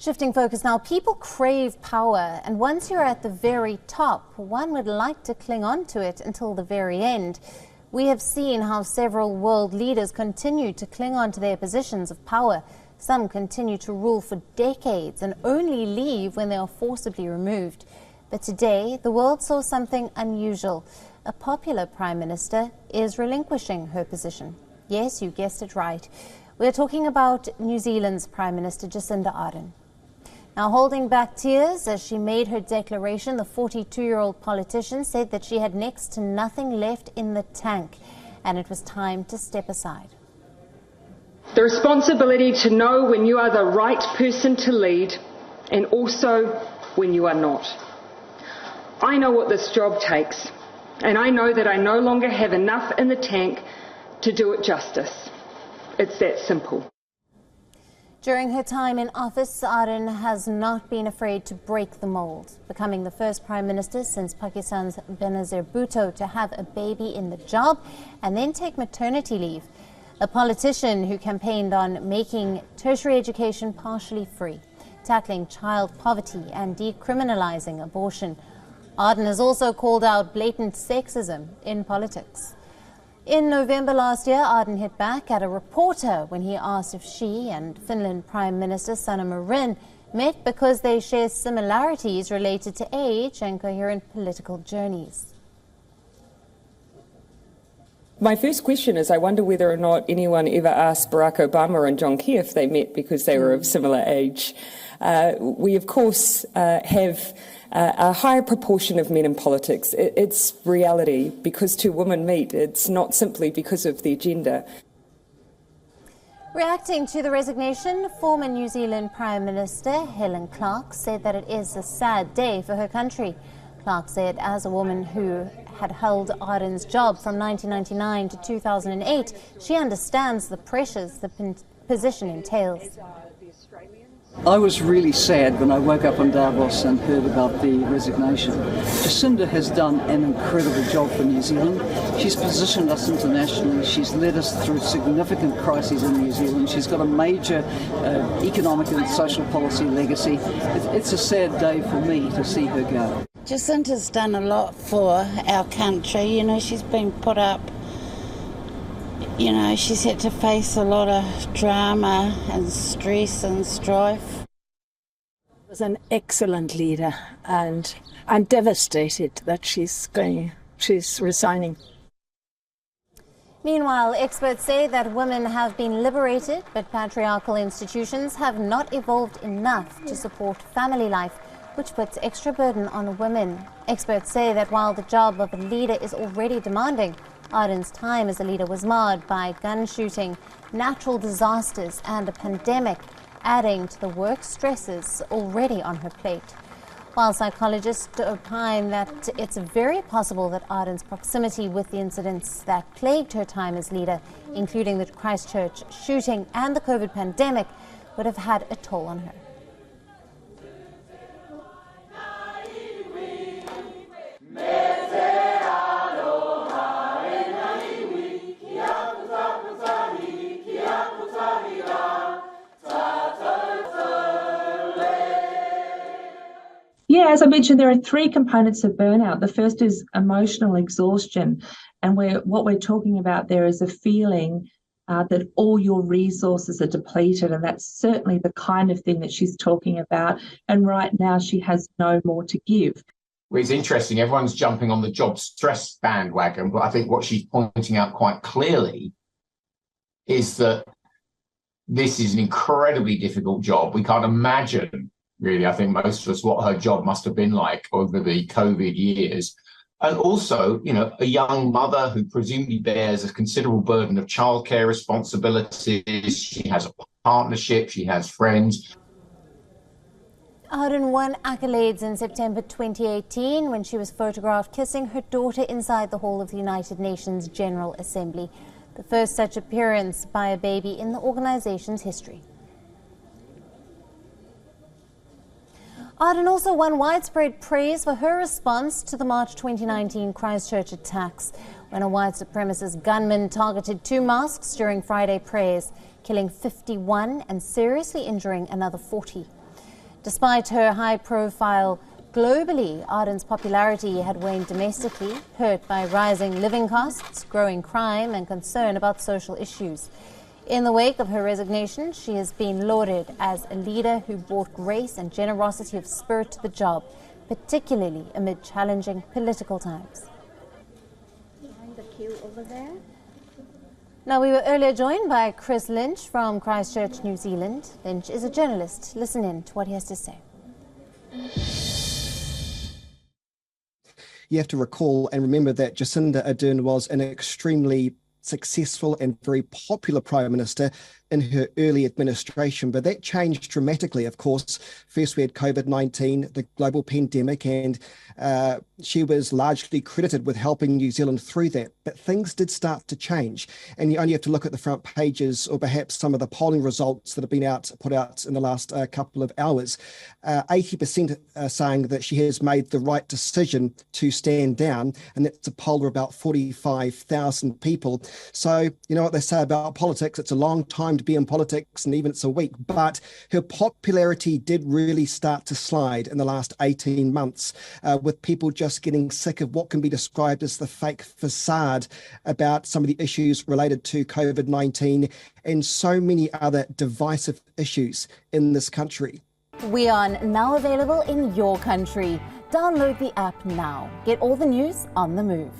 Shifting focus now, people crave power, and once you're at the very top, one would like to cling on to it until the very end. We have seen how several world leaders continue to cling on to their positions of power. Some continue to rule for decades and only leave when they are forcibly removed. But today, the world saw something unusual. A popular Prime Minister is relinquishing her position. Yes, you guessed it right. We're talking about New Zealand's Prime Minister Jacinda Ardern. Now, holding back tears as she made her declaration, the 42-year-old politician said that she had next to nothing left in the tank, and it was time to step aside. The responsibility to know when you are the right person to lead, and also when you are not. I know what this job takes, and I know that I no longer have enough in the tank to do it justice. It's that simple. During her time in office, Ardern has not been afraid to break the mold, becoming the first Prime Minister since Pakistan's Benazir Bhutto to have a baby in the job and then take maternity leave. A politician who campaigned on making tertiary education partially free, tackling child poverty and decriminalising abortion. Ardern has also called out blatant sexism in politics. In November last year, Ardern hit back at a reporter when he asked if she and Finland Prime Minister Sanna Marin met because they share similarities related to age and coherent political journeys. My first question is, I wonder whether or not anyone ever asked Barack Obama and John Key if they met because they were of similar age. We, of course, have a higher proportion of men in politics. It's reality. Because two women meet, it's not simply because of their gender. Reacting to the resignation, former New Zealand Prime Minister Helen Clark said that it is a sad day for her country. Clark said as a woman who had held Ardern's job from 1999 to 2008, she understands the pressures the position entails. I was really sad when I woke up in Davos and heard about the resignation. Jacinda has done an incredible job for New Zealand. She's positioned us internationally. She's led us through significant crises in New Zealand. She's got a major economic and social policy legacy. It's a sad day for me to see her go. Jacinda's done a lot for our country. You know, she's been put up. You know, she's had to face a lot of drama and stress and strife. Was an excellent leader, and I'm devastated that she's resigning. Meanwhile, experts say that women have been liberated, but patriarchal institutions have not evolved enough to support family life, which puts extra burden on women. Experts say that while the job of a leader is already demanding, Ardern's time as a leader was marred by gun shooting, natural disasters and a pandemic, adding to the work stresses already on her plate. While psychologists opine that it's very possible that Ardern's proximity with the incidents that plagued her time as leader, including the Christchurch shooting and the COVID pandemic, would have had a toll on her. Yeah, as I mentioned, there are three components of burnout. The first is emotional exhaustion, and what we're talking about there is a feeling that all your resources are depleted, and that's certainly the kind of thing that she's talking about. And right now she has no more to give. Well, it's interesting, everyone's jumping on the job stress bandwagon, but I think what she's pointing out quite clearly is that this is an incredibly difficult job. We can't imagine, really, I think most of us, what her job must have been like over the COVID years. And also, you know, a young mother who presumably bears a considerable burden of childcare responsibilities. She has a partnership, she has friends. Ardern won accolades in September 2018 when she was photographed kissing her daughter inside the hall of the United Nations General Assembly, the first such appearance by a baby in the organization's history. Ardern also won widespread praise for her response to the March 2019 Christchurch attacks, when a white supremacist gunman targeted two mosques during Friday prayers, killing 51 and seriously injuring another 40. Despite her high profile globally, Ardern's popularity had waned domestically, hurt by rising living costs, growing crime and concern about social issues. In the wake of her resignation, she has been lauded as a leader who brought grace and generosity of spirit to the job, particularly amid challenging political times. Behind the queue over there. Now, we were earlier joined by Chris Lynch from Christchurch, New Zealand. Lynch is a journalist. Listen in to what he has to say. You have to recall and remember that Jacinda Ardern was an extremely successful and very popular Prime Minister in her early administration, but that changed dramatically, of course. First, we had COVID-19, the global pandemic, and she was largely credited with helping New Zealand through that. But things did start to change, and you only have to look at the front pages or perhaps some of the polling results that have been put out in the last couple of hours. 80% are saying that she has made the right decision to stand down, and that's a poll of about 45,000 people. So, you know what they say about politics, it's a long time to be in politics, and even it's a week, but her popularity did really start to slide in the last 18 months, with people just getting sick of what can be described as the fake facade about some of the issues related to COVID-19 and so many other divisive issues in this country. We are now available in your country. Download the app now. Get all the news on the move.